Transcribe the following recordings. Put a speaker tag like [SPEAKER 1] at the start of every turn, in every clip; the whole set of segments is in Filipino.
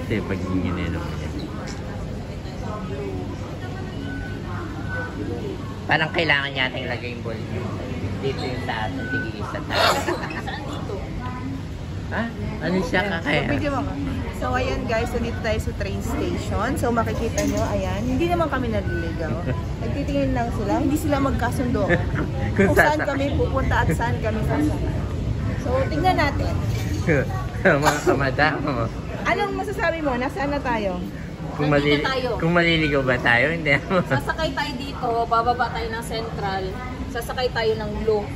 [SPEAKER 1] Ito yung pagiging nilo niya. Parang kailangan natin ilagay yung ball dito yung taas ng tig-isa taas.
[SPEAKER 2] Saan dito?
[SPEAKER 1] Ha? Ano siya kakaya?
[SPEAKER 3] So ayan guys, nandito tayo sa train station. So makikita nyo, ayan, hindi naman kami naliligaw. Nagtitingin lang sila, hindi sila magkasundo kung saan kami pupunta at saan kami sasakay. So tingnan natin.
[SPEAKER 1] Mga kamadamo.
[SPEAKER 3] Anong masasabi mo? Nasaan na tayo?
[SPEAKER 1] Kung maliligaw ba tayo, hindi.
[SPEAKER 2] Sasakay tayo dito, bababa tayo ng Central, sasakay tayo ng Blue,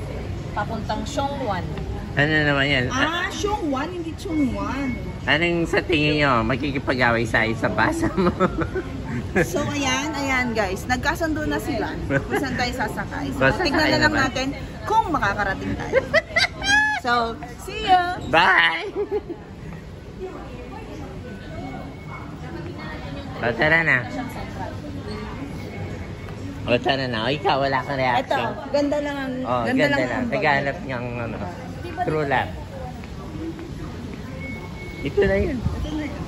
[SPEAKER 2] papuntang Siongwan.
[SPEAKER 1] Ano naman yan?
[SPEAKER 3] Siongwan, hindi Chongwan.
[SPEAKER 1] Anong sa tingin nyo? Makikipag-away sa basa mo?
[SPEAKER 3] So ayan guys, nagkasundo na sila kung saan tayo sasakay. So
[SPEAKER 1] Sasakay
[SPEAKER 3] tignan na lang
[SPEAKER 1] naman.
[SPEAKER 3] natin kung makakarating tayo. So, see ya!
[SPEAKER 1] Bye! O, tara na. O, tara na. O, ikaw, wala kang
[SPEAKER 3] Ito,
[SPEAKER 1] reaction.
[SPEAKER 3] ganda lang ang
[SPEAKER 1] Ganda lang. Naghanap niyang true love. Ito na yun.
[SPEAKER 3] Ito na yun.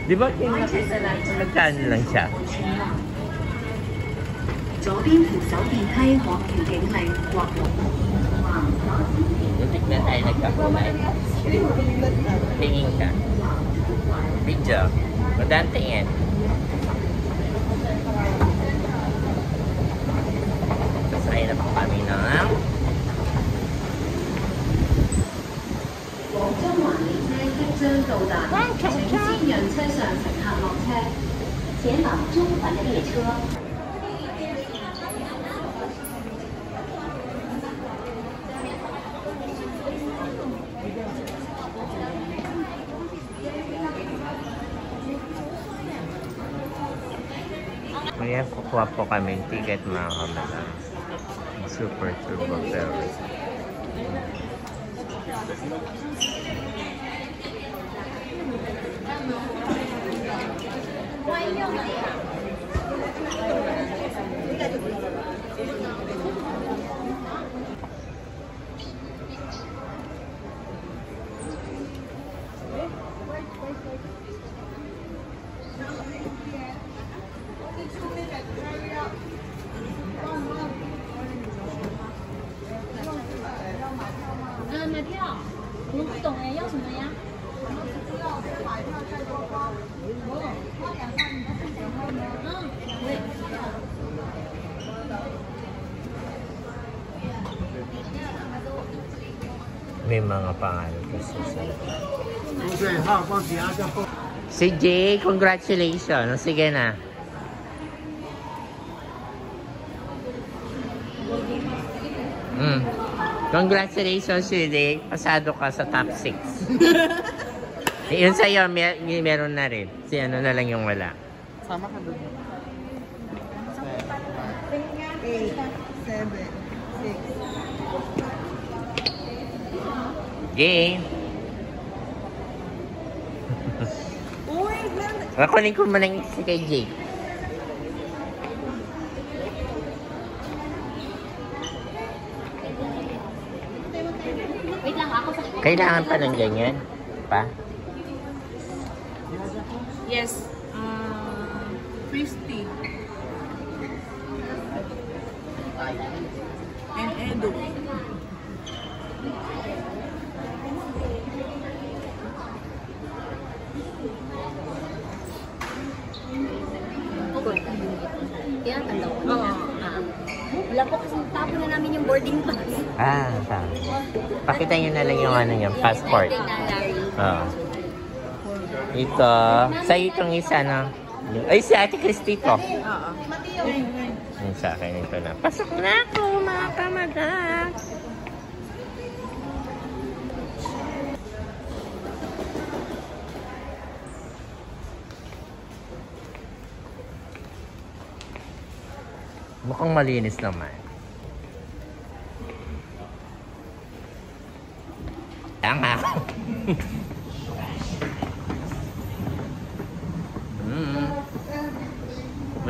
[SPEAKER 1] Di ba nakita natin magkano lang siya?
[SPEAKER 4] 左邊扶手電梯可調景嶺或龍。
[SPEAKER 1] Muntik na tayo nagkakulay. Tingin ka. Video. Madaan tingin. Sasakay na pa kami ng
[SPEAKER 4] 黃中環列車即將到達，請先讓車上乘客落車。前往中環的列車。
[SPEAKER 1] Kaya kukuha po kami ng ticket mga kamadam. Super Turbo Ferry. May mga pangalan kasi sa Si Jay, congratulations. Sige na. Congratulations, Jay. Pasado ka sa top 6. Yun sa'yo, meron na rin. Si ano na lang yung wala.
[SPEAKER 3] Sama ka doon. 8, 7, 6.
[SPEAKER 1] Jay.
[SPEAKER 3] Uy,
[SPEAKER 1] Kunin ko muna yung si kay Jay.
[SPEAKER 2] Wait lang, ako sa...
[SPEAKER 1] Kailangan pa ng ganyan? Pa?
[SPEAKER 3] Yes. 50. And Edo.
[SPEAKER 2] Yan, tanda ko na. Wala po kasi tapon na namin yung boarding pass.
[SPEAKER 1] Tama. Pakita nyo na lang yung ano nyo, passport. Oo. Ito. Sa'yo itong isa, no? Ay, si Ate Christy to.
[SPEAKER 3] Oo.
[SPEAKER 1] Yung sa akin ito na. Pasok na ako, mga kamadam. Mukhang malinis naman. Tanga ako.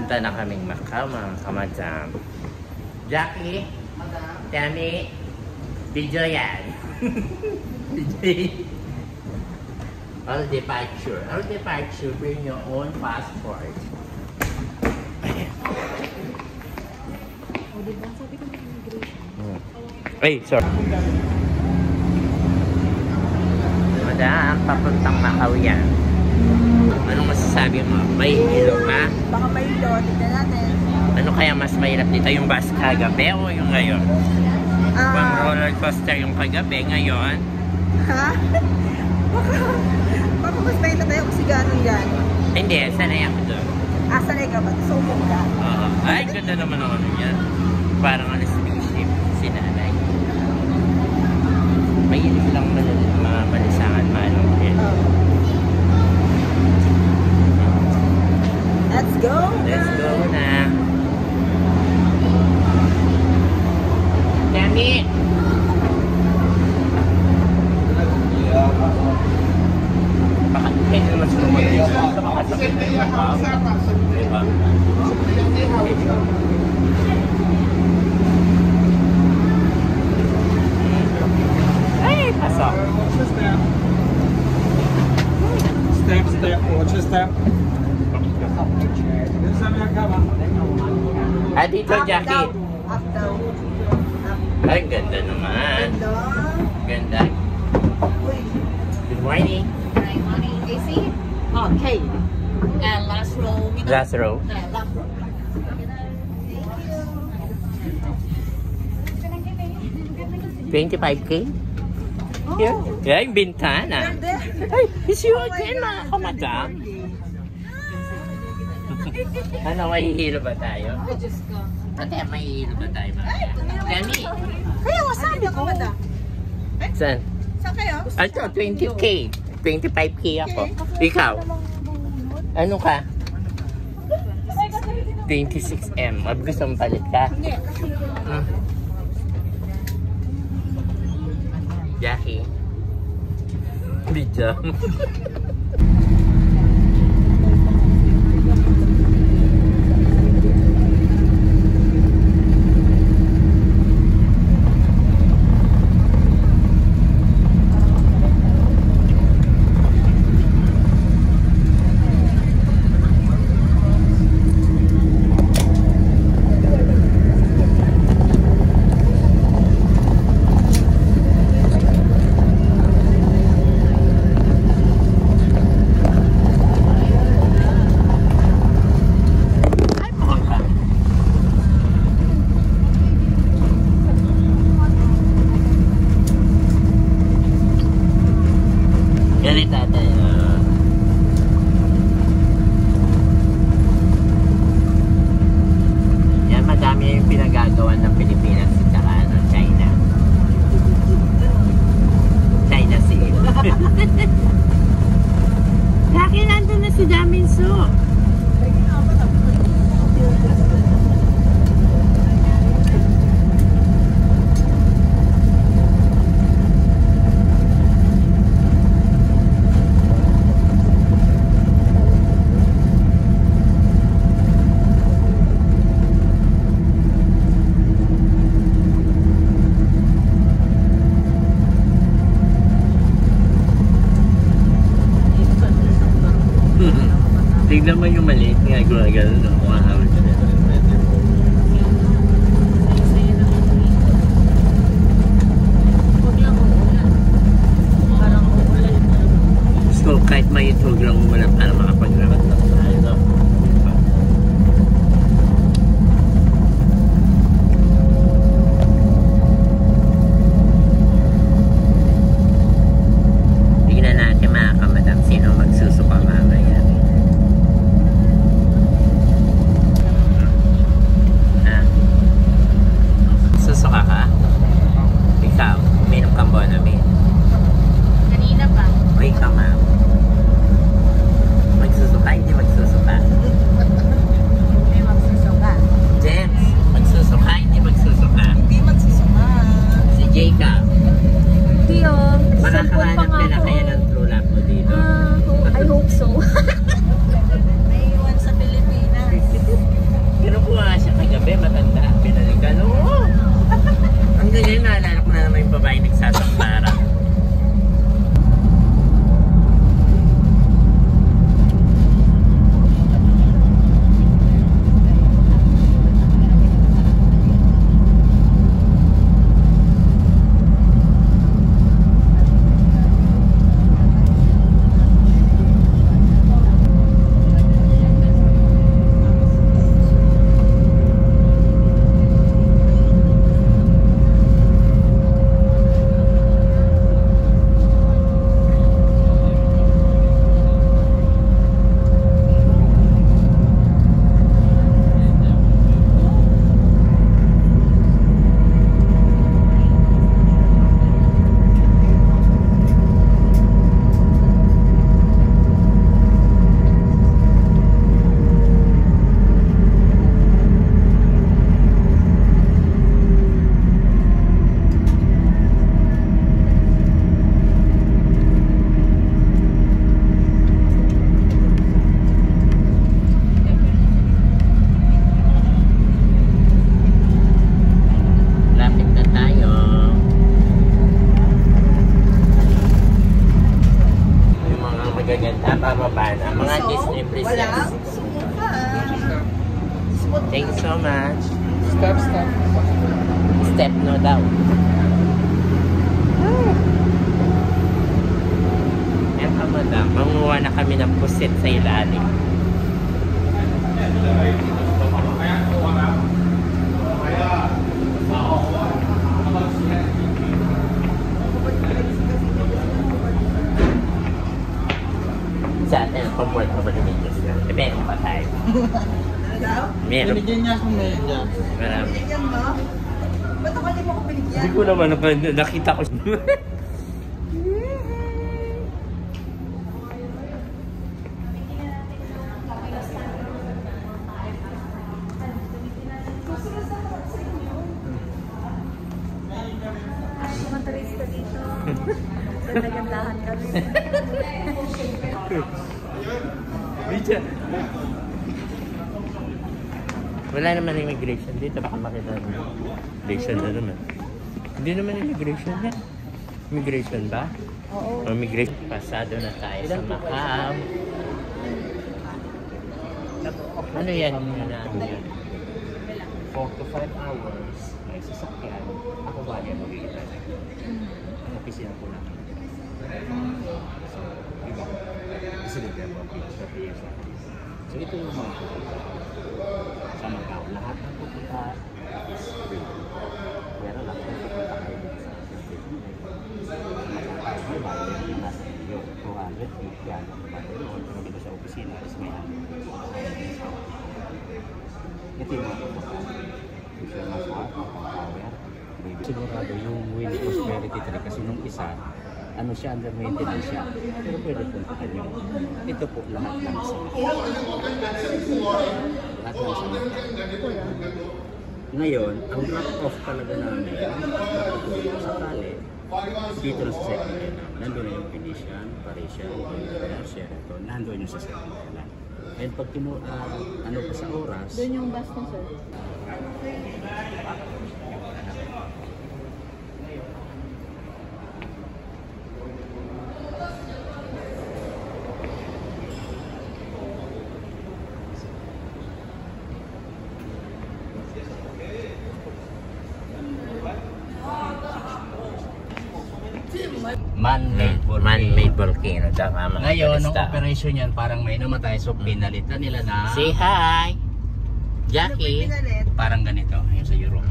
[SPEAKER 1] Papunta na kaming Macau, mga kamadam. Jackie, Tammy, video yan. All departure. Bring your own passport. Ay, sorry. Madam, papuntang Macau yan. Anong masasabi mo? May hilo ka?
[SPEAKER 3] Baka may hilo, tignan natin.
[SPEAKER 1] Ano kaya mas mahirap dito? Yung bus kagabi o yung ngayon? Pang roller coaster yung kagabi ngayon?
[SPEAKER 3] Ha? Baka mas mahirap tayo kasi gano'n yan.
[SPEAKER 1] Hindi, sanay ako doon.
[SPEAKER 3] Sanay ka ba? So, ka?
[SPEAKER 1] Ay, ganda naman ang ano niya. Parang ano spaceship, sinanay. Mahilig lang mga malisangan, manong hill.
[SPEAKER 3] Let's go!
[SPEAKER 1] Let's go na! Dami! Baka hindi naman sila mag-isip sa makasakit na yung diba? Ay! Pasok!
[SPEAKER 5] Step, 8 step.
[SPEAKER 1] Dito, Jackie.
[SPEAKER 3] Up, down.
[SPEAKER 1] Ay, ganda naman. Ganda. Good morning.
[SPEAKER 2] Good morning, AC. Okay. And last row.
[SPEAKER 1] Last row.
[SPEAKER 2] Last row.
[SPEAKER 1] 25K? Here? Yeah, yung bintana. Ay, is you again, mga kamadam? Ano, mahihilo ba tayo?
[SPEAKER 2] Ay, Diyos ko.
[SPEAKER 1] Ate, mahihilo ba tayo, mga Dami.
[SPEAKER 3] Kaya wasabi ko.
[SPEAKER 1] Saan?
[SPEAKER 3] Saan kayo?
[SPEAKER 1] Ito, 20K. 25K ako. Ikaw? Ano ka? 26M. Gusto mong palit ka?
[SPEAKER 3] Hindi.
[SPEAKER 1] Jackie. Video. Tignan mo yung maliit nga gumagano na umahawal siya. So kahit may itog lang muna para makapag-ramat na tayo. No? Tignan natin mga kamadam sino magsusuka mamaya. magaganda. Pababa na. Mga Disney princess.
[SPEAKER 3] Walang sumuka.
[SPEAKER 1] Thank you so much.
[SPEAKER 5] Step.
[SPEAKER 1] Step no daw. Eto madam, manguha na kami ng pusit sa ilalim. Sa atin, comfort over the videos na. Depende pa tayo. Meron.
[SPEAKER 5] Binigyan niya akong media.
[SPEAKER 1] Marami.
[SPEAKER 3] Binigyan mo? Ba't ako hindi mo ko binigyan?
[SPEAKER 1] Hindi ko naman nakita ko.
[SPEAKER 3] Maturista dito. Ganda-gandahan kami.
[SPEAKER 1] Bija. Wala naman immigration dito. Baka makita naman. Immigration na naman. Hindi naman immigration yan. Immigration ba?
[SPEAKER 3] Oo.
[SPEAKER 1] Immigration. Pasado na tayo sa Macau. Ano yan? Ano yan? 4 to 5 hours. May sasakyan. Ako ba yan magiging ang opisina ko lang. So, iba. Kasi nagkaya mo sa PSA. So, ito yung mga pupunta. Sa Macau. Lahat ng pupunta is free. Pero lahat ng pupunta kayo dito sa Macau. Bayan yung nasa iyo. 200 feet yan. Bayan doon. Kung dito sa opisina is may ito yung mga pupunta. Social Maswat, Power. Sigurado yung Winnie Prosperity Tree kasi nung isa, ano siya, under maintenance siya. Pero pwede puntahan nyo. Ito po, lahat lang sa lahat lang sa ngayon, ang drop-off talaga namin, sakali, dito na sa second island. Nandun na yung Venetian, Parisian, Sheraton, nandun yung sa second island. And pag ano pa sa oras,
[SPEAKER 2] Doon yung bus na, sir.
[SPEAKER 1] man-made volcano.
[SPEAKER 6] Ngayon, ang operation yan, parang may namatay. So, pinalitan nila na
[SPEAKER 1] Say hi! Jackie!
[SPEAKER 6] parang ganito. Yung sa Europe.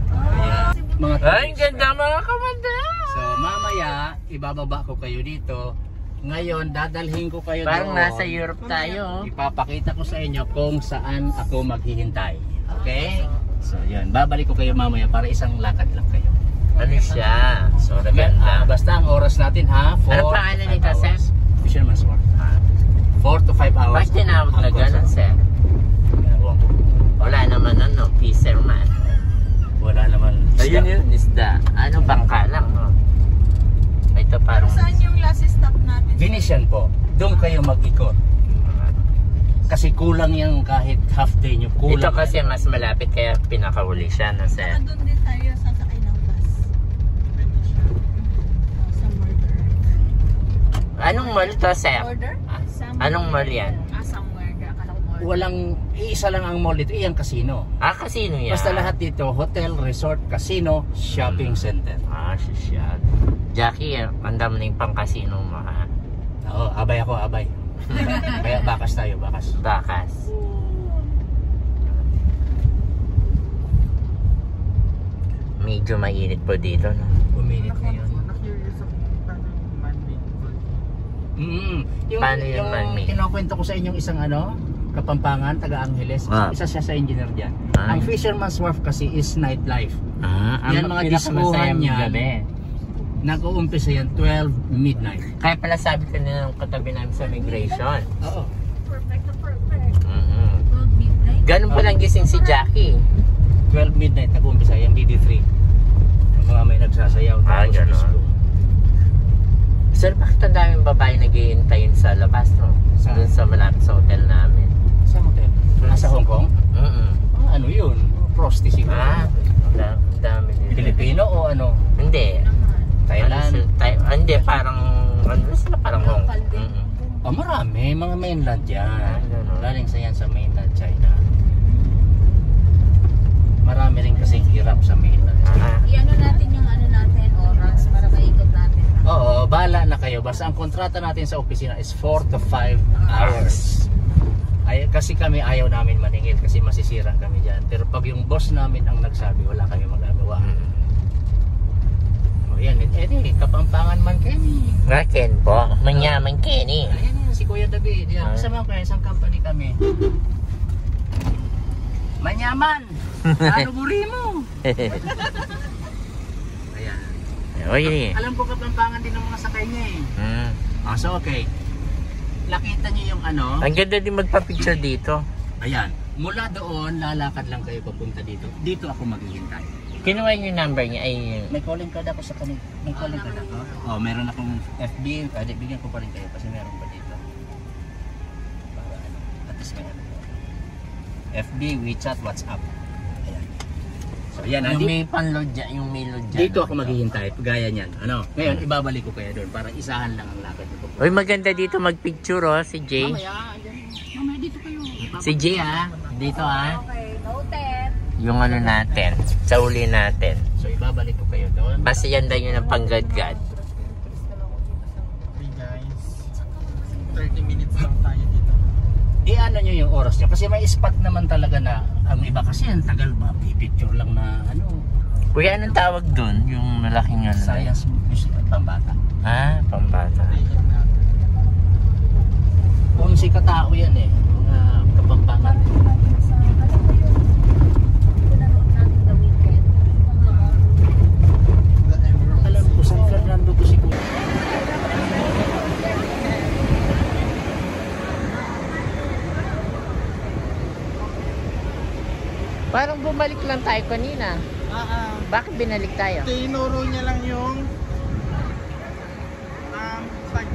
[SPEAKER 6] Kaya, mga
[SPEAKER 1] Ay, ganda mga kamanda!
[SPEAKER 6] So, mamaya, ibababa ko kayo dito. Ngayon, dadalhin ko kayo
[SPEAKER 1] Parang
[SPEAKER 6] doon.
[SPEAKER 1] nasa Europe tayo.
[SPEAKER 6] Ipapakita ko sa inyo kung saan ako maghihintay. Okay? So, yun. Babalik ko kayo mamaya para isang lakad lang kayo.
[SPEAKER 1] Ano siya? So, ganda.
[SPEAKER 6] Basta ang oras natin ha, 4
[SPEAKER 1] Ano pangalan nito, sir?
[SPEAKER 6] Fisherman's Wharf. 4 to 5 hours.
[SPEAKER 1] Bakit tinawag na gano'n, sir? Wala naman ano, fisherman.
[SPEAKER 6] Wala naman.
[SPEAKER 1] Ayun yun, isda. Ano, bangka lang, no? Ito parang...
[SPEAKER 3] Saan yung last stop natin?
[SPEAKER 6] Venetian po. Doon kayo mag-ikot. Kasi kulang yung kahit half day nyo. Kulang
[SPEAKER 1] Ito kasi mas malapit kaya pinakahuli siya, no, sir?
[SPEAKER 3] Doon din tayo sasakay ng bus. Sa Murder.
[SPEAKER 1] Anong mall to, sir?
[SPEAKER 3] Order?
[SPEAKER 1] Anong mall yan?
[SPEAKER 3] Somewhere. Akala ko Murder.
[SPEAKER 6] Walang, iisa lang ang mall dito. Iyang casino.
[SPEAKER 1] Ah, casino yan.
[SPEAKER 6] Basta lahat dito, hotel, resort, casino, shopping center.
[SPEAKER 1] Ah, siya. Jackie, ang dami na yung pang-casino mo, ha?
[SPEAKER 6] Oo, abay ako, abay. Kaya bakas tayo, bakas.
[SPEAKER 1] Bakas. Medyo mainit po dito, no?
[SPEAKER 6] Uminit ngayon.
[SPEAKER 5] Na-curious ako paano yung man-made volcano.
[SPEAKER 6] Yung
[SPEAKER 1] Paano yung man-made?
[SPEAKER 6] kinukwento ko sa inyong isang Kapampangan, taga Angeles.
[SPEAKER 1] Ah.
[SPEAKER 6] Isa siya sa engineer dyan.
[SPEAKER 1] Ah.
[SPEAKER 6] Ang Fisherman's Wharf kasi is nightlife.
[SPEAKER 1] Yan
[SPEAKER 6] mga diskuhan yan.
[SPEAKER 1] gabi.
[SPEAKER 6] Nag-uumpisa yan 12 midnight.
[SPEAKER 1] Kaya pala sabi ko nila ng katabi namin sa migration.
[SPEAKER 6] Oo.
[SPEAKER 3] Perfect na perfect.
[SPEAKER 1] Mm-hmm.
[SPEAKER 3] 12 midnight.
[SPEAKER 1] Ganun palang gising si Jackie.
[SPEAKER 6] 12 midnight nag-uumpisa yan, DD3. Yung mga may nagsasayaw.
[SPEAKER 1] Ah,
[SPEAKER 6] tapos
[SPEAKER 1] gano'n.
[SPEAKER 6] disco.
[SPEAKER 1] Sir, bakit ang daming babae nag-iintayin sa labas, no?
[SPEAKER 6] Saan?
[SPEAKER 1] Doon sa malapit sa hotel namin.
[SPEAKER 6] Sa hotel? Sa Hong Kong?
[SPEAKER 1] Mm-mm.
[SPEAKER 6] Ano yun? Prosti siguro.
[SPEAKER 1] Ang dami nila.
[SPEAKER 6] Pilipino o ano?
[SPEAKER 1] Hindi.
[SPEAKER 6] Thailand?
[SPEAKER 1] Hindi, parang... Ano sila? Parang Hong Kong.
[SPEAKER 6] O Oh, marami. Mga mainland yan.
[SPEAKER 1] Ganun.
[SPEAKER 6] Galing sa yan sa mainland China. Marami rin kasing hirap sa mainland China.
[SPEAKER 2] I-ano natin yung ano natin, oras para maikot natin.
[SPEAKER 6] Oo, bahala na kayo. Basta ang kontrata natin sa opisina is 4 to 5 hours. Ay, kasi kami ayaw namin maningil kasi masisira kami dyan. Pero pag yung boss namin ang nagsabi, wala kami magagawa. O yan, Kapampangan man kami.
[SPEAKER 1] Ngaken po, manyaman kini.
[SPEAKER 6] Ayan yan, si Kuya David. Yan, kasama ko yan, isang company kami. Manyaman! Ano buri mo? Ayan.
[SPEAKER 1] Oy.
[SPEAKER 6] Alam ko Kapampangan din ng mga sakay niya eh. So okay. Nakita niyo yung ano?
[SPEAKER 1] Ang ganda din magpa-picture dito.
[SPEAKER 6] Ayan. Mula doon, lalakad lang kayo papunta dito. Dito ako maghihintay.
[SPEAKER 1] Kinuha yung number niya ay...
[SPEAKER 6] May calling card ako sa kanil. May calling card ako. Oh, meron akong FB. Bigyan ko pa rin kayo kasi meron pa dito. Para ano, at least may ano. FB, WeChat, WhatsApp. Ayan. So, ayan.
[SPEAKER 1] Yung may panload dyan, yung may load dyan.
[SPEAKER 6] Dito ako maghihintay. Gaya niyan. Ano? Ngayon, ibabalik ko kayo doon para isahan lang ang lakad nito.
[SPEAKER 1] Uy, maganda dito magpicture oh, si Jay.
[SPEAKER 6] Mamaya dito kayo.
[SPEAKER 1] Si Jay ah, dito ah.
[SPEAKER 2] Okay, noted.
[SPEAKER 1] Yung ano natin, sa uli natin.
[SPEAKER 6] So, ibabalik ko kayo doon.
[SPEAKER 1] Basta yan daw yun ang panggadgad.
[SPEAKER 5] Hey guys, 30 minutes lang tayo dito.
[SPEAKER 6] I-ano nyo yung oras nyo. Kasi may spot naman talaga na ang iba kasi ang tagal ba? Picture lang na ano.
[SPEAKER 1] Kuya, anong tawag dun? Yung malaking ano?
[SPEAKER 6] Science music at pambata.
[SPEAKER 1] Ah, pambata.
[SPEAKER 5] Ayun na.
[SPEAKER 6] Kung si katao yan eh. Mga Kapampangan. Alam ko, San Fernando to si Kuya.
[SPEAKER 1] Parang bumalik lang tayo kanina. Bakit binalik tayo?
[SPEAKER 5] Tinuro niya lang yung flag.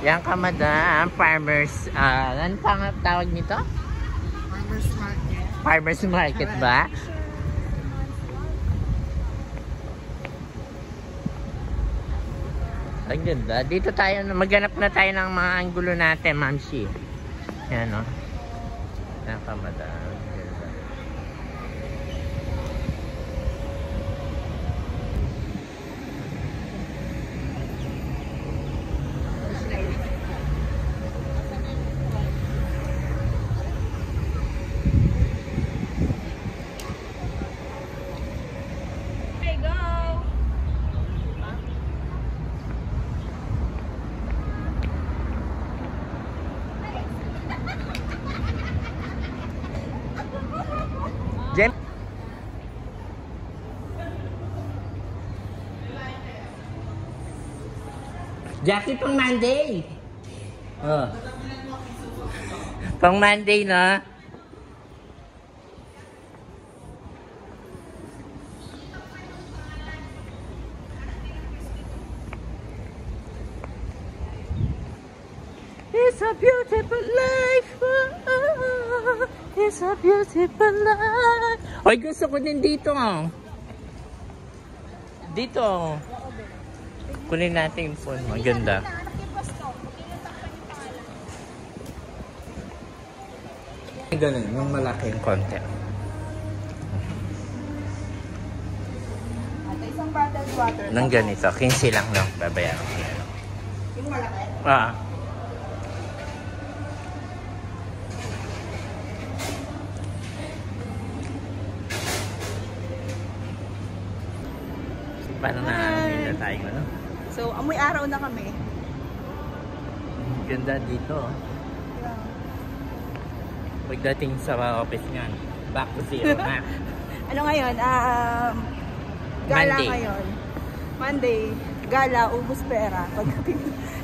[SPEAKER 1] Yan ka madam, farmers, ano pang tawag nito?
[SPEAKER 5] Farmers market.
[SPEAKER 1] Farmers market ba? Ang ganda. Dito tayo, maghanap na tayo ng mga anggulo natin, Ma'am Shi. Yan o. Yan ka madam. Ang ganda.
[SPEAKER 2] Okay, go!
[SPEAKER 1] Jem. Jackie, pang Monday. Oh. Pang Monday na. It's a beautiful life. It's a beautiful life. Hoy, gusto ko din dito. Dito. Kunin natin yung phone. Maganda. Ganun, yung malaking konti.
[SPEAKER 3] At isang bottled water.
[SPEAKER 1] Nang ganito, 15 lang lang babayaran ko.
[SPEAKER 3] Yung malaki.
[SPEAKER 1] Ah. Paano na tayo, no?
[SPEAKER 3] So, amoy araw na kami.
[SPEAKER 1] Ganda dito. Pagdating sa office niyan, back to zero na.
[SPEAKER 3] Ano ngayon? Gala
[SPEAKER 1] Monday.
[SPEAKER 3] ngayon. Monday. Gala, ubus pera. Pagdating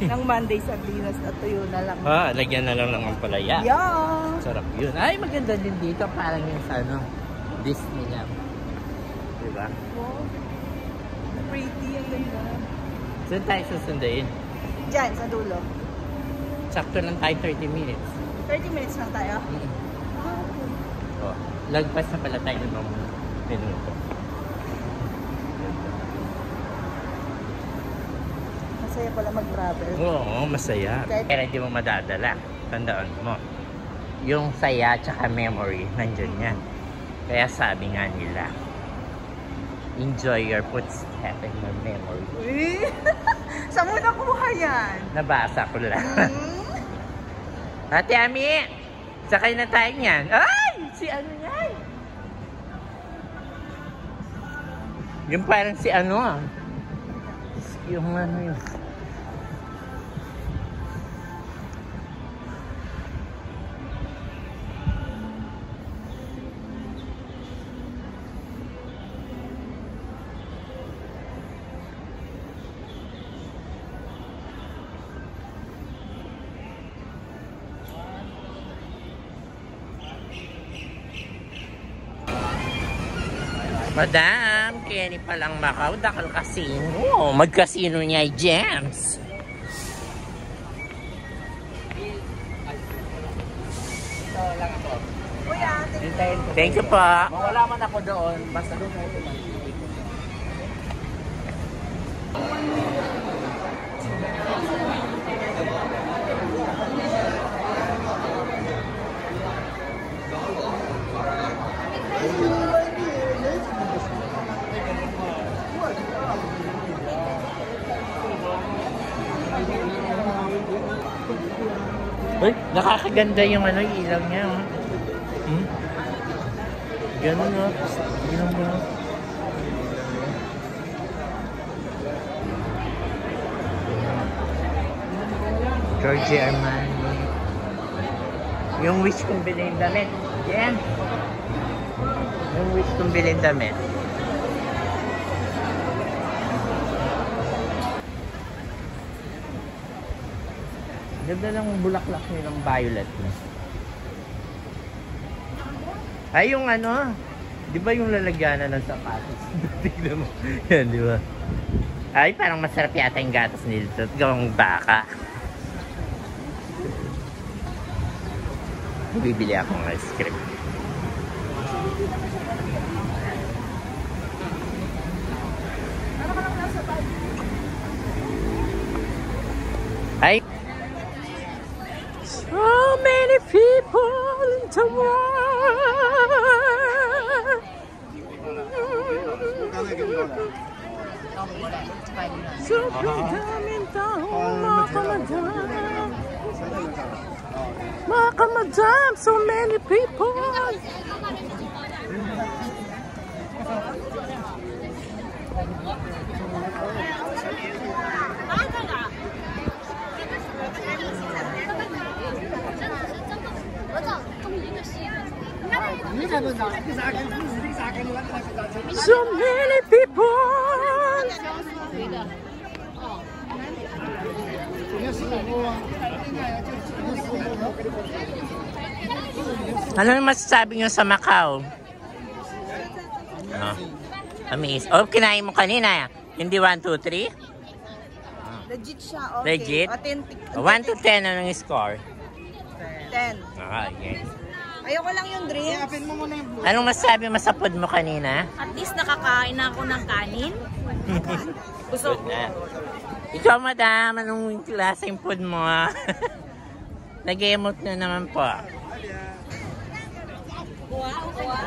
[SPEAKER 3] ng Monday, sardinas at tuyo na lang.
[SPEAKER 1] Ah, lagyan na lang ng ampalaya.
[SPEAKER 3] Yeah!
[SPEAKER 1] Sarap yun. Ay, maganda din dito. Parang yung sa ano, Disney lang. Diba?
[SPEAKER 3] Wow. Pretty ang ganda.
[SPEAKER 1] Saan tayo susunduin?
[SPEAKER 3] Diyan, sa dulo.
[SPEAKER 1] Sakto lang tayo 30 minutes.
[SPEAKER 3] 30 minutes lang tayo.
[SPEAKER 1] Oh, lagpas na pala tayo ng minuto.
[SPEAKER 3] masaya pala mag-travel.
[SPEAKER 6] Oo, masaya.
[SPEAKER 3] Kahit-
[SPEAKER 6] Pero hindi mo madadala. Tandaan mo. Yung saya tsaka memory, nandyan yan. Kaya sabi nga nila, enjoy your footstep and your memory.
[SPEAKER 3] Uy! Saan mo nakuha yan?
[SPEAKER 6] Nabasa ko lang. Ate Ami, sakay na tayo niyan. Ay! Si ano yan? Yung parang si ano ah. Yung ano yun. Madam, kaya ni palang Macau, dakal casino. Mag-casino niya ay Gems. Thank you pa.
[SPEAKER 1] Mawala man ako doon, basta doon kayo man.
[SPEAKER 6] Uy, nakakaganda yung ano, ilaw niya. Oh. Hmm? Ganun o. Ganun mo. Giorgio Armani. Yung wish kong bilhin damit. Yan. Yung wish kong bilhin damit. Ganda lang bulaklak nilang violet. Ay, yung ano, di ba yung lalagyanan ng sapatos? Tignan mo. Yan, di ba? Ay, parang masarap yata yung gatas nito. Gawang baka. Bibili akong ice cream. Ay! So many people in the world. So daming tao, mga kamadam. Mga kamadam, so many people. So many people. Ano yung masasabi nyo sa Macau? Amaze. Oh, kinain mo kanina. Hindi 1, 2, 3?
[SPEAKER 3] Legit siya, okay.
[SPEAKER 6] Legit?
[SPEAKER 3] Authentic.
[SPEAKER 6] 1 to 10, anong score?
[SPEAKER 3] 10.
[SPEAKER 6] Ah, yes.
[SPEAKER 3] Ayoko lang yung drinks.
[SPEAKER 6] Anong masasabi mo sa food mo kanina?
[SPEAKER 2] At least nakakain na ako ng kanin. Busog.
[SPEAKER 6] Good na. Ikaw, madam, anong klaseng food mo? Nag-emote na naman po.
[SPEAKER 2] Kuha.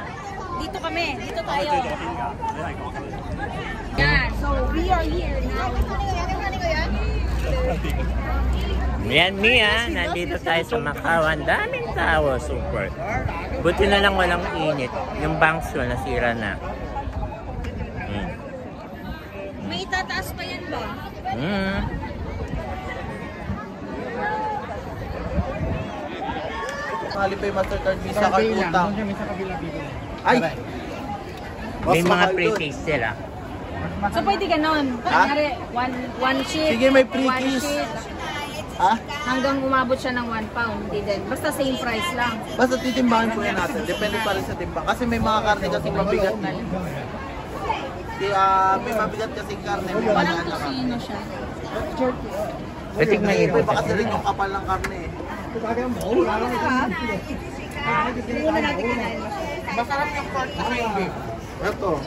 [SPEAKER 2] Dito kami. Dito tayo. Yan.
[SPEAKER 3] So, we are here now.
[SPEAKER 6] Yan, Mia. Nandito tayo sa Macau. Ang daming tao. Super. Buti na lang walang init. Yung banks ko nasira na.
[SPEAKER 2] May itataas pa yan ba?
[SPEAKER 5] Alipay Mastercard Visa card utang. Ay!
[SPEAKER 6] May mga pre-taste sila.
[SPEAKER 2] So pwede ganon. Kunyari, one sheet.
[SPEAKER 5] Sige, may free
[SPEAKER 2] one
[SPEAKER 5] kiss.
[SPEAKER 2] sheet.
[SPEAKER 5] Ha?
[SPEAKER 2] Hanggang umabot siya ng 1 pound. Hindi din. Basta same price lang.
[SPEAKER 5] Basta titimbangan po yan natin. Depende pa rin sa timbang. Kasi may mga karne kasi mabigat. May mabigat kasing karne. May
[SPEAKER 2] Parang
[SPEAKER 5] banana ka.
[SPEAKER 2] kusino siya.
[SPEAKER 6] Batik may
[SPEAKER 5] May
[SPEAKER 6] iba.
[SPEAKER 5] iba kasi rin yung kapal ng karne eh.
[SPEAKER 3] Hindi naman natin kinain.
[SPEAKER 5] Masarap yung pork kasi yung beef. Ito.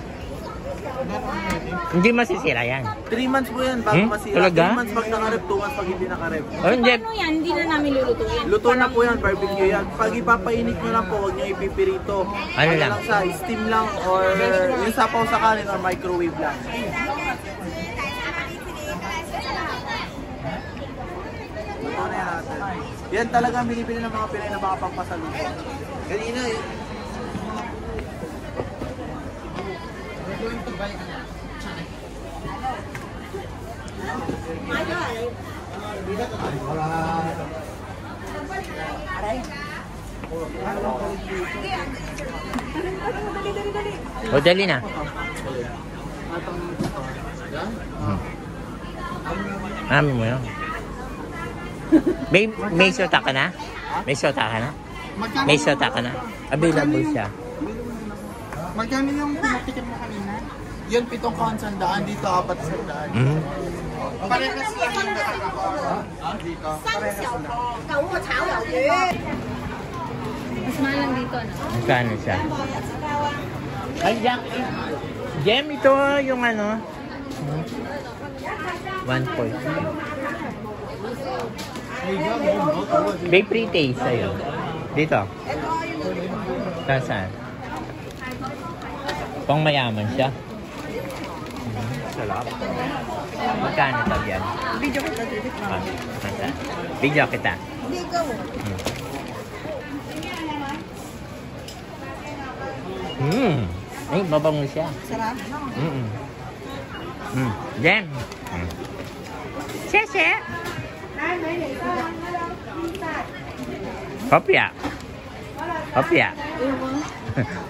[SPEAKER 1] Hindi masisira yan.
[SPEAKER 5] 3 months po yan bago masira.
[SPEAKER 1] Talaga?
[SPEAKER 5] 3 months pag nakarep, 2 months pag hindi nakarep.
[SPEAKER 1] Oh, hindi.
[SPEAKER 2] Ano yan? Hindi na namin lulutuin.
[SPEAKER 5] Luto na po yan, barbecue yan. Pag ipapainit nyo lang po, huwag nyo ipipirito.
[SPEAKER 1] Ano lang?
[SPEAKER 5] Siya, steam lang or yung sapaw sa kanin or microwave lang. Luto na yan natin. Yan talaga ang binibili ng mga Pinay na mga pangpasalubong. Kanina eh.
[SPEAKER 1] O, dali na. Amin mo yun. May sota ka na? May sota ka na? May sota ka na? Available siya.
[SPEAKER 5] Magkano yung pinatikim mo kanina? Yan, 7 kansandaan dito, 4 sandaan. Parehas lang yung dito. Parehas lang.
[SPEAKER 2] Mas mahal lang dito, no?
[SPEAKER 1] Magkano siya? Ay, Jack. Jem, ito yung ano. 1.5. May pre-taste sa'yo. Dito. Saan? Pang mayaman siya. Sarap. Magkano tag yan?
[SPEAKER 3] Video kita, titikman.
[SPEAKER 1] Video kita.
[SPEAKER 3] Hindi, ikaw.
[SPEAKER 1] Ay, mabango siya.
[SPEAKER 3] Sarap.
[SPEAKER 1] Jem. Sese. Kopya. Kopya.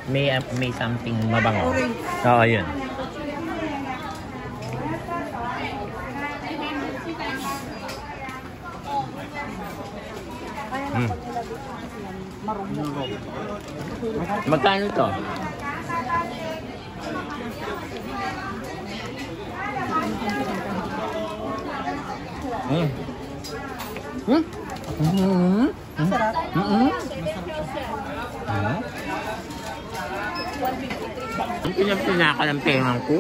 [SPEAKER 1] may something mabango. Oo, yun. Magkano to?
[SPEAKER 3] Sarap.
[SPEAKER 1] Ang pinapinaka ng pengang ko.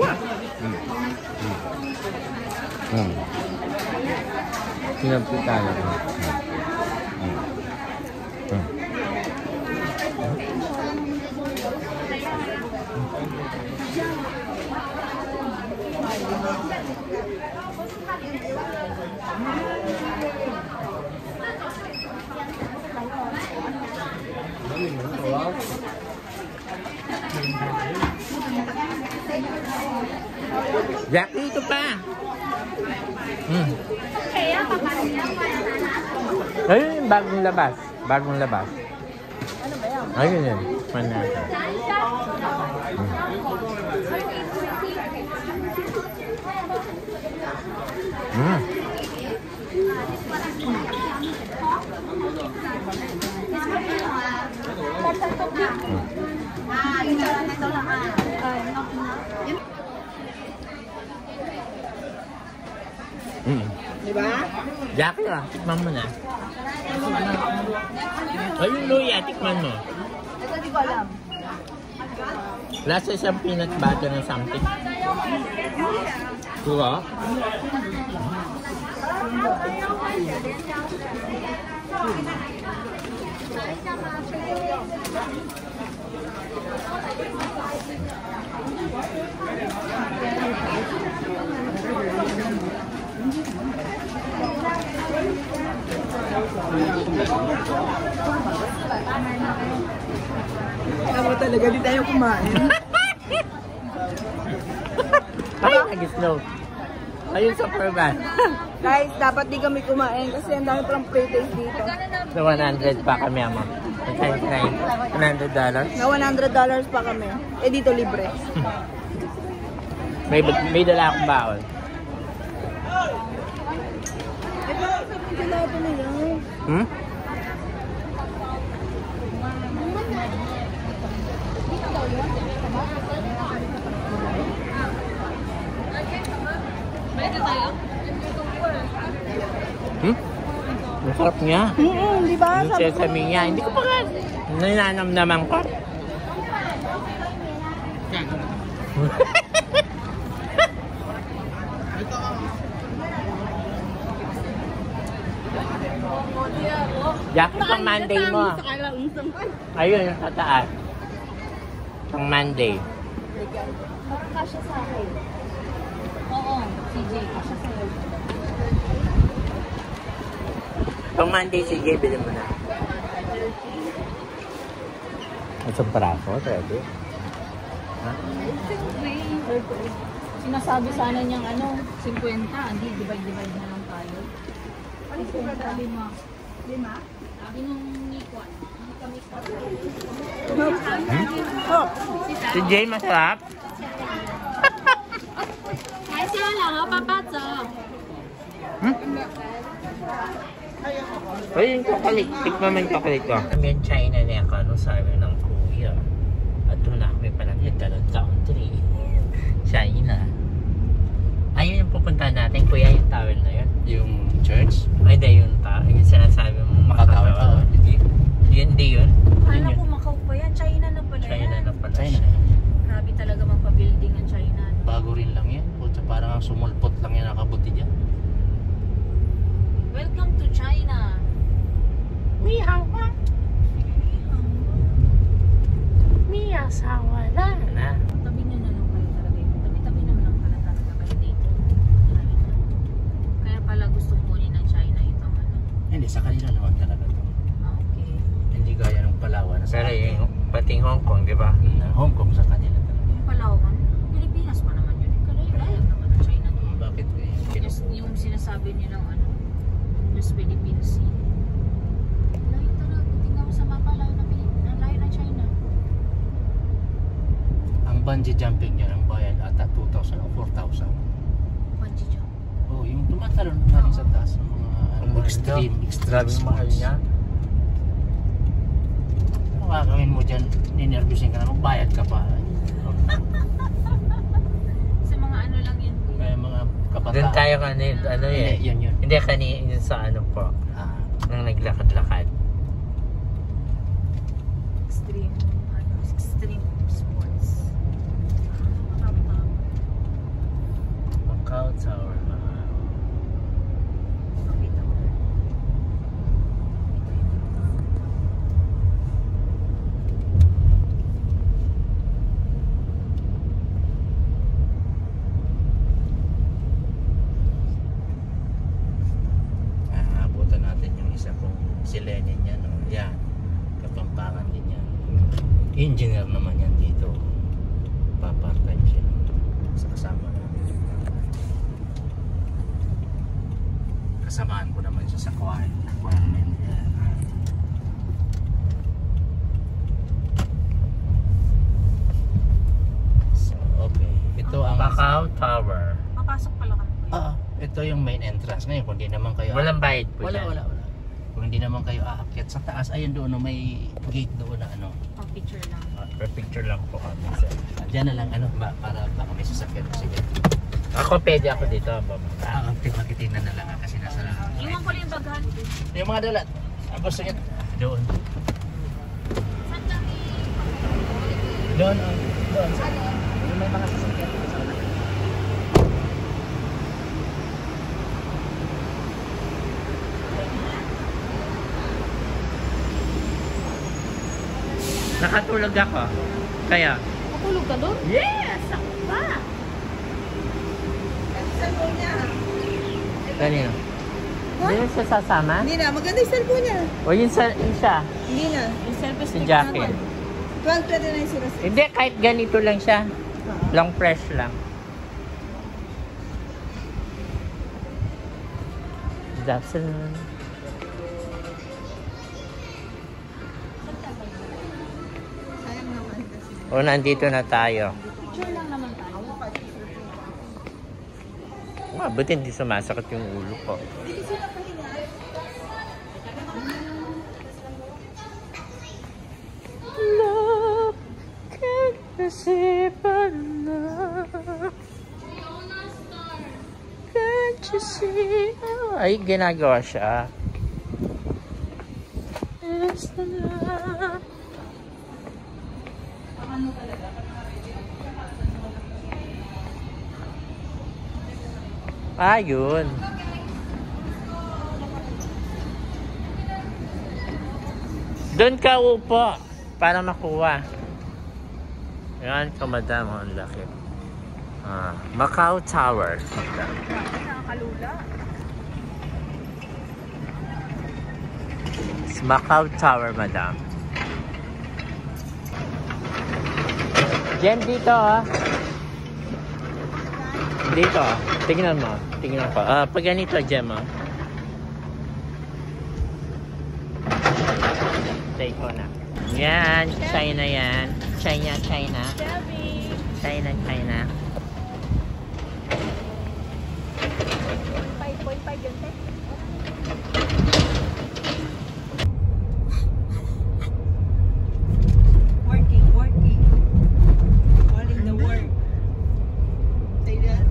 [SPEAKER 1] Pinapinaka ko. Jackie, ito pa. Ayun yung bagong labas. Bagong labas.
[SPEAKER 3] Ano ba yan?
[SPEAKER 1] Ayun yun. Manasa.
[SPEAKER 3] Diba?
[SPEAKER 1] Jackie ah, tikman mo na. Ayun luya, tikman mo.
[SPEAKER 3] Ito di ko alam.
[SPEAKER 1] Lasa siyang peanut butter ng something. Diba?
[SPEAKER 3] Tama talaga, di tayo kumain.
[SPEAKER 1] Ay, nag-slow. Ayun sa perban.
[SPEAKER 3] Guys, dapat di kami kumain kasi ang dami palang pre-taste dito.
[SPEAKER 1] So 100 pa kami, ama. $100?
[SPEAKER 3] Na $100 pa kami. Eh dito libre.
[SPEAKER 1] May dala akong baon.
[SPEAKER 3] Ito, sabi ko lahat na yan.
[SPEAKER 1] Hmm? Ang sarap niya.
[SPEAKER 3] Di ba?
[SPEAKER 1] Yung sesame niya. Hindi ko pa nga nananamnaman ko. Jackie, pang Monday mo. Ayun, yung sa taas. Pang Monday.
[SPEAKER 2] Kasya sa akin. Oo, CJ, kasya sa akin.
[SPEAKER 1] Pang Monday, sige, bilhin mo na. Isang paraso, pwede. Ha?
[SPEAKER 2] Sinasabi sana niyang 50. Hindi, divide na lang tayo. 50, 5. Sabi nung Nikon. Hindi kami
[SPEAKER 1] Si Jay, masarap?
[SPEAKER 2] Kaya sila lang, papato.
[SPEAKER 1] Ay, yung chocolate. Tikman mo yung chocolate ko. Yung China niya ka, sabi ng kuya. At doon na kami palang nagkaroon country. China. Ayun yung pupuntahan natin, kuya, yung tower na yun.
[SPEAKER 6] Yung church?
[SPEAKER 1] Ay, hindi yung tower. Yung sinasabi mo
[SPEAKER 6] Makatawa.
[SPEAKER 1] Hindi yun.
[SPEAKER 2] Kala ko Macau pa yan. China na pala
[SPEAKER 1] China
[SPEAKER 2] yan.
[SPEAKER 1] na pala.
[SPEAKER 6] China.
[SPEAKER 2] Grabe talaga magpa-building ang China.
[SPEAKER 6] Bago rin lang yan. Puta, parang sumulpot lang yan nakabuti dyan.
[SPEAKER 2] Welcome to China.
[SPEAKER 1] Miyasawa na.
[SPEAKER 2] Tabi nyo na lang kayo talaga. Tabi-tabi naman lang pala talaga kayo dito. China. Kaya pala gusto kunin ng China itong
[SPEAKER 6] Hindi, sa kanila naman talaga to.
[SPEAKER 2] Okay.
[SPEAKER 6] Hindi gaya ng Palawan.
[SPEAKER 1] Pero yung pating Hong Kong, di ba?
[SPEAKER 6] Hong Kong sa kanila talaga.
[SPEAKER 2] Yung Palawan, Pilipinas pa naman yun. Kalayo-layo naman ng China doon.
[SPEAKER 6] Bakit
[SPEAKER 2] Yung sinasabi nilang West Philippine Sea. Layo talaga. Tingnan mo sa mapa, layo ng China.
[SPEAKER 6] Ang bungee jumping niya, ang bayad ata 2,000 o 4,000.
[SPEAKER 2] Bungee jump.
[SPEAKER 6] Oh, yung tumatalon na rin sa taas. Ang mga extreme
[SPEAKER 1] Grabe mahal
[SPEAKER 6] sports.
[SPEAKER 1] niya.
[SPEAKER 6] Ano gagawin mo dyan? Ninervyusin ka na, magbayad ka pa.
[SPEAKER 2] Sa mga lang yun.
[SPEAKER 6] May mga kabataan.
[SPEAKER 1] Doon tayo kanina,
[SPEAKER 6] Hindi, yun.
[SPEAKER 1] Hindi kanina yun sa po. Nang naglakad-lakad.
[SPEAKER 2] Extreme sports.
[SPEAKER 1] Macau Tower.
[SPEAKER 6] Abutan natin yung isa kong si Lenin yan. No? Yan. Kapampangan din yan. Engineer naman yan dito. Pa-part-time siya. Sa kasama namin. Kasamaan ko naman siya sa requirement. So, okay. Ito ang...
[SPEAKER 1] Macau Tower.
[SPEAKER 2] Papasok pala kami.
[SPEAKER 6] Ito yung main entrance. Ngayon, kung di naman kayo...
[SPEAKER 1] Walang bayad po
[SPEAKER 6] Wala.
[SPEAKER 1] dyan.
[SPEAKER 6] Kung hindi naman kayo aakyat sa taas, ayun doon, no, may gate doon na
[SPEAKER 2] Pang-picture lang.
[SPEAKER 1] Per picture lang po kami, sir.
[SPEAKER 6] Diyan na lang, para baka may sasakyan kasi dyan.
[SPEAKER 1] Ako, pwede ako dito.
[SPEAKER 6] Magtitingnan na lang kasi nasa lang.
[SPEAKER 2] Iwan ko lang yung baghan.
[SPEAKER 6] Yung mga dalat, ang gusto niya doon.
[SPEAKER 2] Saan kami?
[SPEAKER 6] Doon. Yung may mga sasakyan.
[SPEAKER 1] Nakatulog ako. Kaya?
[SPEAKER 2] Matulog ka doon?
[SPEAKER 1] Yes!
[SPEAKER 2] Sakto pa!
[SPEAKER 1] Kanino? Hindi na siya sasama?
[SPEAKER 3] Hindi na, maganda yung cellphone niya.
[SPEAKER 1] O yun siya?
[SPEAKER 3] Hindi na.
[SPEAKER 2] Yung selfie
[SPEAKER 1] Si Jackie.
[SPEAKER 3] 12:29 sila.
[SPEAKER 1] Hindi, kahit ganito lang siya. Long press lang. Good afternoon.
[SPEAKER 3] Sayang naman kasi.
[SPEAKER 1] O, nandito na tayo.
[SPEAKER 2] Picture lang naman tayo.
[SPEAKER 1] Buti hindi sumasakit yung ulo ko. Love can't receive enough. Can't you see? Ay, ginagawa siya. It's the love. Yun. Doon ka upo para makuha. Yan ka, madam. Ang laki. Macau Tower.
[SPEAKER 3] Nakakalula.
[SPEAKER 1] Macau Tower, madam. Jem, dito Dito tingnan mo. Tingnan ko. Pag ganito, Jem Take ko na. Yan, China yan. China. China.
[SPEAKER 3] Working. All in the work. Say that?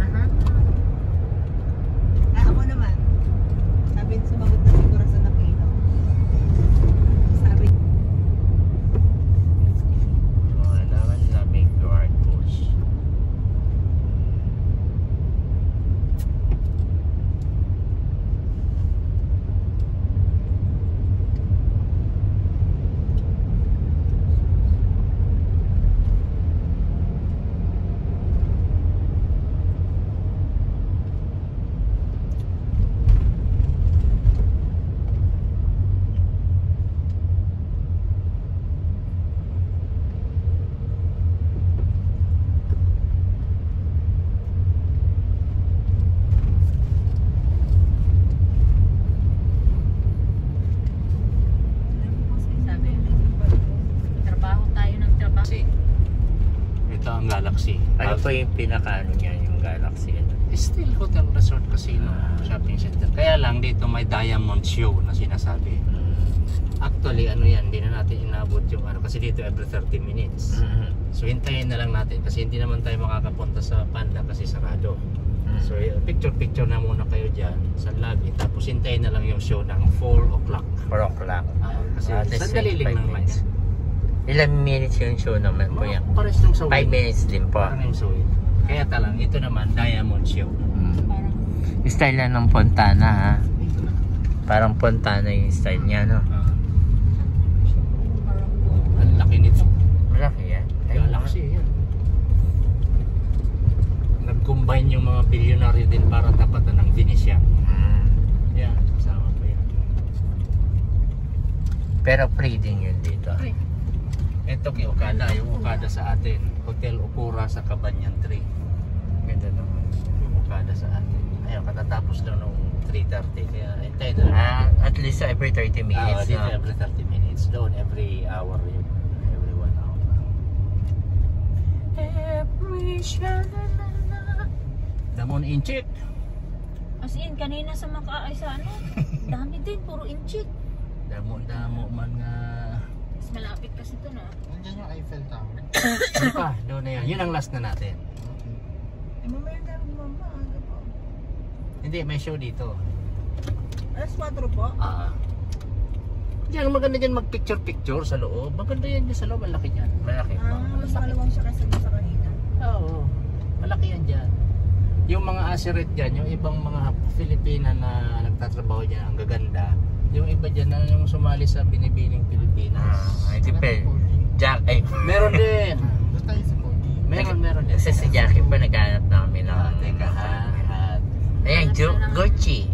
[SPEAKER 3] Ako naman. Sabi, sumagot na siguro sa Napino. Sabi,
[SPEAKER 1] naman na may guard post.
[SPEAKER 2] Trabaho tayo ng trabaho.
[SPEAKER 6] Ito ang Galaxy.
[SPEAKER 1] Ano po yung pinakaano niya, yung Galaxy?
[SPEAKER 6] Still Hotel Resort Casino Shopping Center. Kaya lang dito may Diamond Show na sinasabi. Actually, ano yan, hindi na natin inabot yung ano kasi dito every 30 minutes. So hintayin na lang natin kasi hindi naman tayo makakapunta sa Panda kasi sarado. So picture na muna kayo dyan sa lobby tapos hintayin na lang yung show ng 4 o'clock.
[SPEAKER 1] 4 o'clock.
[SPEAKER 6] Kasi
[SPEAKER 1] That's
[SPEAKER 6] sandali lang
[SPEAKER 1] 25
[SPEAKER 6] naman
[SPEAKER 1] minutes.
[SPEAKER 6] yan.
[SPEAKER 1] Ilang minutes yung show naman po yan?
[SPEAKER 6] Pares lang sa
[SPEAKER 1] 5 minutes din po.
[SPEAKER 6] Parang yung show. Kaya talang ito naman Diamond Show.
[SPEAKER 1] Style na ng Fontana ha. Parang Fontana yung style niya, no?
[SPEAKER 6] Ang laki nito.
[SPEAKER 1] Malaki yan.
[SPEAKER 6] Galaxy yan. Nag-combine yung mga bilyonaryo din para tapatan ng Venetian. Yan, kasama pa yan.
[SPEAKER 1] Pero free din yun dito.
[SPEAKER 6] Ito kay Okada, yung Okada sa atin. Hotel Okura sa Cabanyan 3. Ganda naman. Yung Okada sa atin. Ayun, katatapos lang nung 3:30. Kaya hintay na lang.
[SPEAKER 1] At least every 30 minutes.
[SPEAKER 6] Dito
[SPEAKER 1] No?
[SPEAKER 6] every 30 minutes. Doon every hour yun. Every 1 hour.
[SPEAKER 1] Every
[SPEAKER 6] Damon Inchik.
[SPEAKER 2] As in, kanina sa ay sa ano, dami din, puro inchik.
[SPEAKER 6] Damo man nga.
[SPEAKER 2] Mas malapit kasi ito na.
[SPEAKER 5] Nandiyan yung Eiffel Tower.
[SPEAKER 6] Ano pa? Doon na yun. Yun ang last na natin.
[SPEAKER 3] mamaya na mama. Ano po?
[SPEAKER 6] Hindi, may show dito.
[SPEAKER 3] Alas 4 po?
[SPEAKER 6] Diyan, maganda dyan mag-picture-picture sa loob. Maganda yan dyan sa loob. Malaki dyan. Malaki pa.
[SPEAKER 3] Mas maluwang siya kasi sa kanina.
[SPEAKER 6] Oo. Malaki yan dyan. Yung mga asiret dyan, yung ibang mga Pilipina na nagtatrabaho dyan, ang gaganda. Yung iba dyan na yung sumali sa Binibining Pilipinas.
[SPEAKER 1] Ay, depende. Jack, ay.
[SPEAKER 6] Meron din.
[SPEAKER 5] Doon tayo sa Pogi.
[SPEAKER 6] Meron din.
[SPEAKER 1] Kasi si Jackie pa naghanap namin ng...
[SPEAKER 6] Teka ha.
[SPEAKER 1] Ayan, Gucci.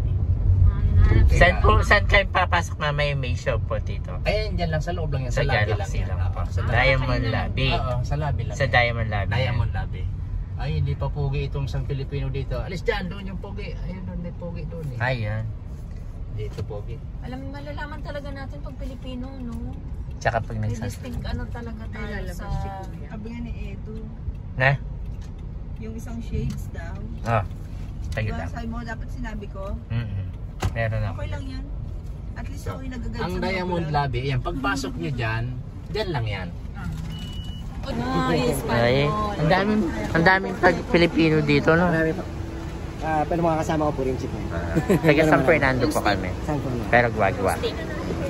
[SPEAKER 2] Hanap
[SPEAKER 1] Saan kayo papasok mamaya may show po dito?
[SPEAKER 6] Ayan, dyan lang sa loob lang yan.
[SPEAKER 1] Sa
[SPEAKER 6] Sa lobby lang
[SPEAKER 1] Galaxy
[SPEAKER 6] yan.
[SPEAKER 1] lang po.
[SPEAKER 6] Sa
[SPEAKER 1] Diamond Lobby.
[SPEAKER 6] Oo, sa lobby lang.
[SPEAKER 1] Sa Diamond Lobby.
[SPEAKER 6] Diamond Lobby. Ay, hindi pa pogi itong isang Pilipino dito. Alis dyan, doon yung pogi. Ayun, doon may pogi doon eh.
[SPEAKER 1] Ayan.
[SPEAKER 6] Dito pogi.
[SPEAKER 2] Alam mo, malalaman talaga natin pag Pilipino, no?
[SPEAKER 1] Tsaka pag
[SPEAKER 2] May
[SPEAKER 1] nagsas...
[SPEAKER 2] distinct ano talaga tayo sa...
[SPEAKER 3] Sabi nga ni Edu,
[SPEAKER 1] Na?
[SPEAKER 3] yung isang shades daw.
[SPEAKER 1] Oh. Tayo
[SPEAKER 3] Diba,
[SPEAKER 1] lang.
[SPEAKER 3] sabi mo, dapat sinabi ko.
[SPEAKER 1] Meron ako.
[SPEAKER 3] Okay lang yan. At least ako yung nagagad
[SPEAKER 6] Ang Diamond Lobby, ayan, pagpasok nyo dyan lang yan.
[SPEAKER 2] Nice,
[SPEAKER 1] Ay, ang daming Pilipino dito, no?
[SPEAKER 7] Pero mga kasama ko po rin si Pong.
[SPEAKER 1] Taga San Fernando po kami.
[SPEAKER 7] Saan po naman?
[SPEAKER 1] Pero Guagua.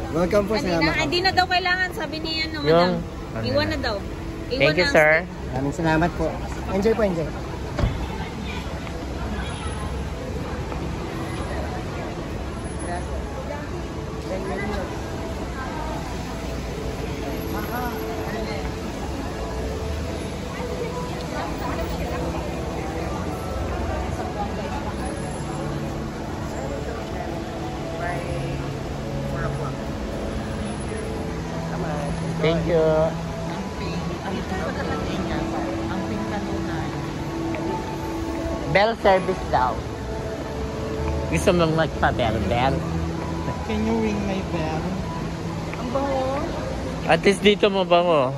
[SPEAKER 7] Welcome po, salamat po.
[SPEAKER 2] Hindi na daw kailangan, sabi niya no,
[SPEAKER 1] Yung...
[SPEAKER 2] madam. Iwan na daw. Iwan
[SPEAKER 1] Thank you,
[SPEAKER 2] na.
[SPEAKER 1] sir.
[SPEAKER 7] Maraming salamat po. Enjoy po, enjoy.
[SPEAKER 1] Thank you.
[SPEAKER 3] Ang pink. Ang ito yung kalaki niya. Ang pink kanunay.
[SPEAKER 1] Bell service daw. Gusto mong magpa-bell-bell?
[SPEAKER 5] Can you ring my bell?
[SPEAKER 3] Ang bango.
[SPEAKER 1] At least dito mo bango.